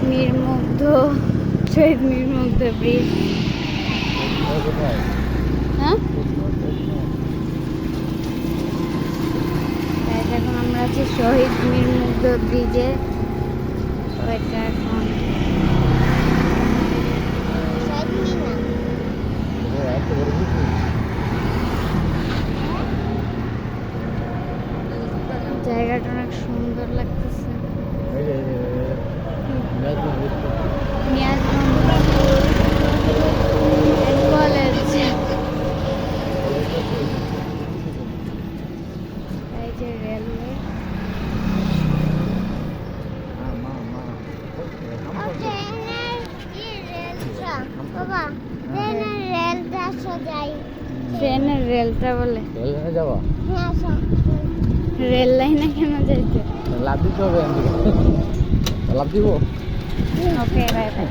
মীরমুগ্ধ শহীদ মীরমুগ্ধ bridge. হ্যাঁ, এখন আমরা আছি শহীদ মীরমুগ্ধ ব্রিজে। এটা এখন জায়গাটা অনেক সুন্দর লাগতেছে। কলেজ, এই যে রেলওয়ে। ট্রেনের রেলটা বলে রেল লাইনে কেন যাইতে? লাভ দিতে হবে, লাভ দিব। ওকে, বাই বাই।